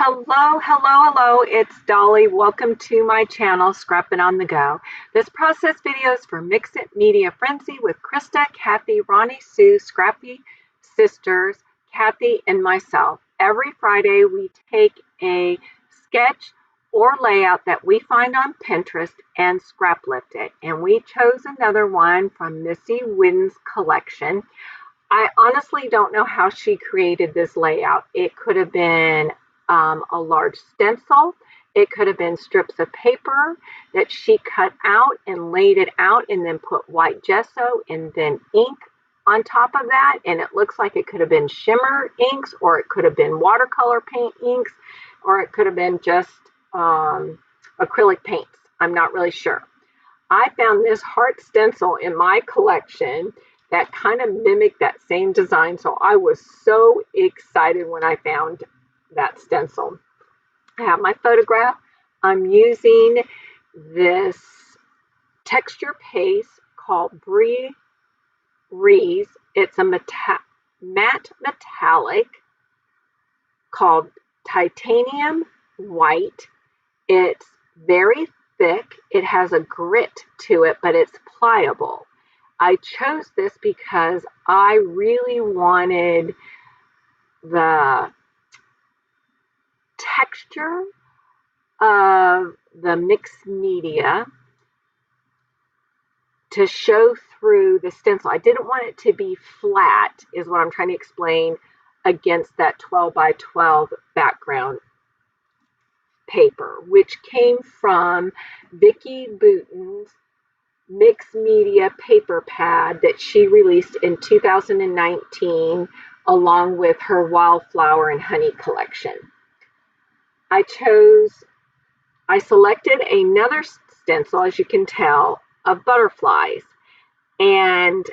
Hello, hello, hello. It's Dolly. Welcome to my channel, Scrappin' on the Go. This process video is for Mix It Media Frenzy with Krista, Kathy, Ronnie, Sue, Scrappy Sisters, Kathy, and myself. Every Friday, we take a sketch or layout that we find on Pinterest and scrap lift it. And we chose another one from Missy Whidden's collection. I honestly don't know how she created this layout. It could have been a large stencil. It could have been strips of paper that she cut out and laid it out and then put white gesso and then ink on top of that. And it looks like it could have been shimmer inks, or it could have been watercolor paint inks, or it could have been just acrylic paints. I'm not really sure. I found this heart stencil in my collection that kind of mimicked that same design. So I was so excited when I found that stencil. I have my photograph. I'm using this texture paste called Brie Rees. It's a matte metallic called titanium white. It's very thick. It has a grit to it, but it's pliable. I chose this because I really wanted the texture of the mixed media to show through the stencil. I didn't want it to be flat, is what I'm trying to explain, against that 12 by 12 background paper, which came from Vicki Boutin's mixed media paper pad that she released in 2019 along with her Wildflower and Honey collection. I selected another stencil, as you can tell, of butterflies, and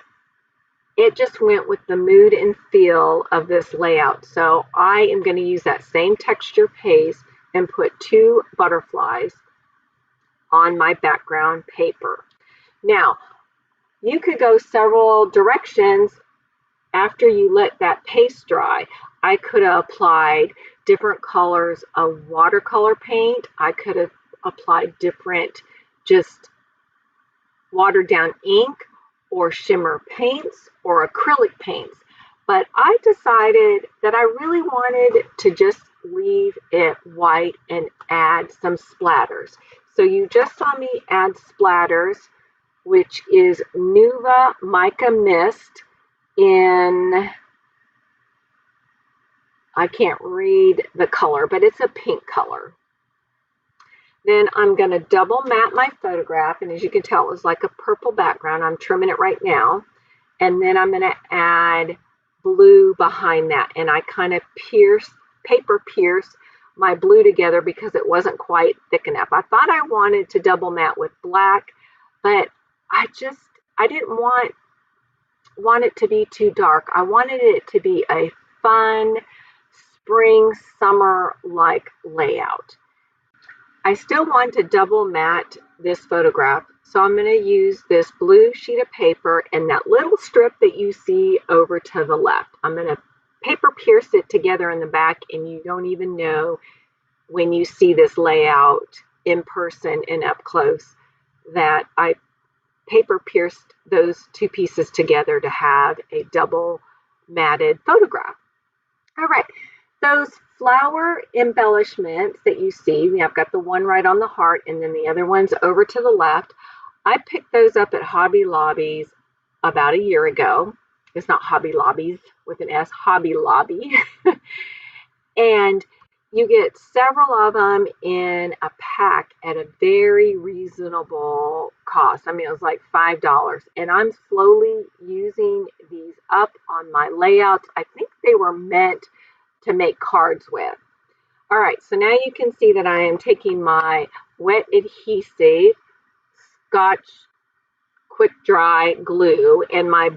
it just went with the mood and feel of this layout. So I am going to use that same texture paste and put 2 butterflies on my background paper. Now, you could go several directions after you let that paste dry. I could have applied different colors of watercolor paint. I could have applied different just watered down ink or shimmer paints or acrylic paints. But I decided that I really wanted to just leave it white and add some splatters. So you just saw me add splatters, which is Nuva Mica Mist in, I can't read the color, but it's a pink color. Then I'm going to double matte my photograph, and as you can tell, it was like a purple background. I'm trimming it right now. And then I'm going to add blue behind that, and I kind of paper pierce my blue together because it wasn't quite thick enough. I thought I wanted to double matte with black, but I didn't want it to be too dark. I wanted it to be a fun spring, summer-like layout. I still want to double matte this photograph, so I'm going to use this blue sheet of paper and that little strip that you see over to the left. I'm going to paper pierce it together in the back, and you don't even know when you see this layout in person and up close that I paper pierced those 2 pieces together to have a double matted photograph. All right, those flower embellishments that you see, I've got the one right on the heart and then the other one's over to the left. I picked those up at Hobby Lobby's about a year ago. It's not Hobby Lobby's with an S, Hobby Lobby. And you get several of them in a pack at a very reasonable cost. I mean, it was like $5. And I'm slowly using these up on my layouts. I think they were meant to make cards with. All right, so now you can see that I am taking my wet adhesive Scotch quick dry glue, and my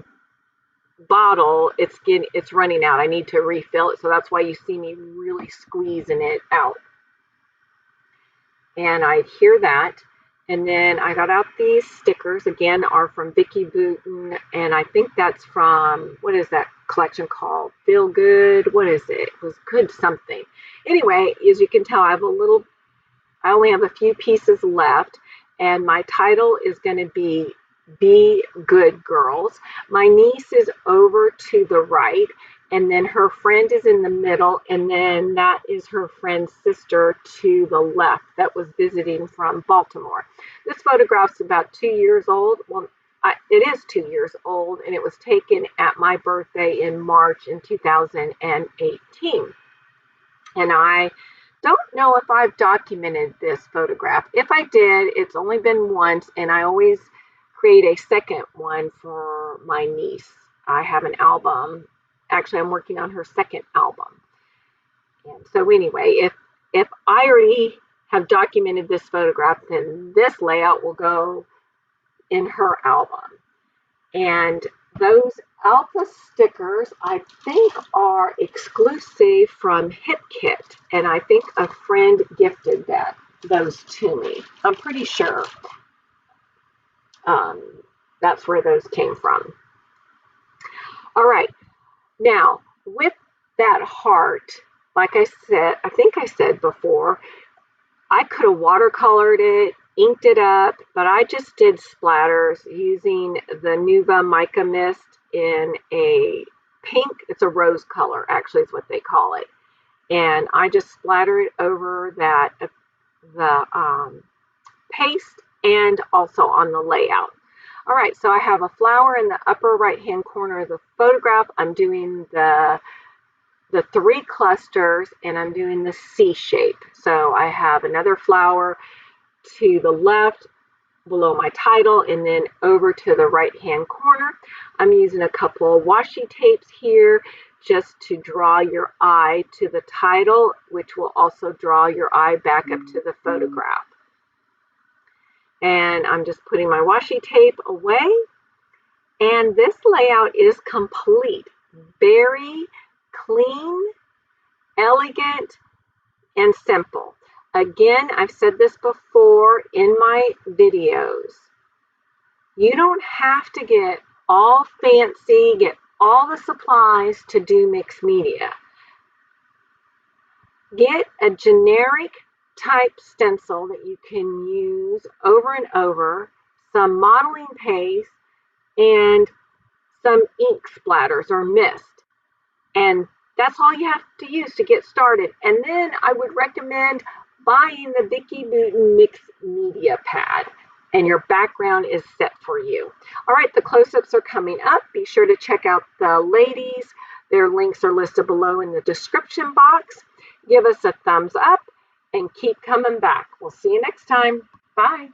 bottle, it's running out. I need to refill it, so that's why you see me really squeezing it out. And I adhere that, and then I got out these stickers. Again, are from Vicki Boutin, and I think that's from, what is that, collection called Feel Good. What is it? It was good something. Anyway, as you can tell, I only have a few pieces left, and my title is going to Be Good Girls. My niece is over to the right, and then her friend is in the middle, and then that is her friend's sister to the left that was visiting from Baltimore. This photograph's about 2 years old. Well, it is 2 years old, and it was taken at my birthday in March in 2018. And I don't know if I've documented this photograph. If I did, it's only been once, and I always create a second one for my niece. I have an album. Actually, I'm working on her second album. And so anyway, if I already have documented this photograph, then this layout will go in her album. And those alpha stickers, I think, are exclusive from HipKit, and I think a friend gifted those to me. I'm pretty sure that's where those came from. All right, now with that heart, like I said, I think I said before, I could have watercolored it, inked it up, but I just did splatters using the Nuva Mica Mist in a pink. It's a rose color, actually, is what they call it. And I just splatter it over the paste and also on the layout. All right, so I have a flower in the upper right-hand corner of the photograph. I'm doing the 3 clusters, and I'm doing the C shape. So I have another flower to the left below my title, and then over to the right-hand corner. I'm using a couple of washi tapes here just to draw your eye to the title, which will also draw your eye back up to the photograph. And I'm just putting my washi tape away, and this layout is complete. Very clean, elegant, and simple. Again, I've said this before in my videos. You don't have to get all fancy, get all the supplies to do mixed media. Get a generic type stencil that you can use over and over, some modeling paste, and some ink splatters or mist. And that's all you have to use to get started. And then I would recommend buying the Vicki Boutin Mixed Media Pad, and your background is set for you. All right, the close-ups are coming up. Be sure to check out the ladies. Their links are listed below in the description box. Give us a thumbs up and keep coming back. We'll see you next time. Bye.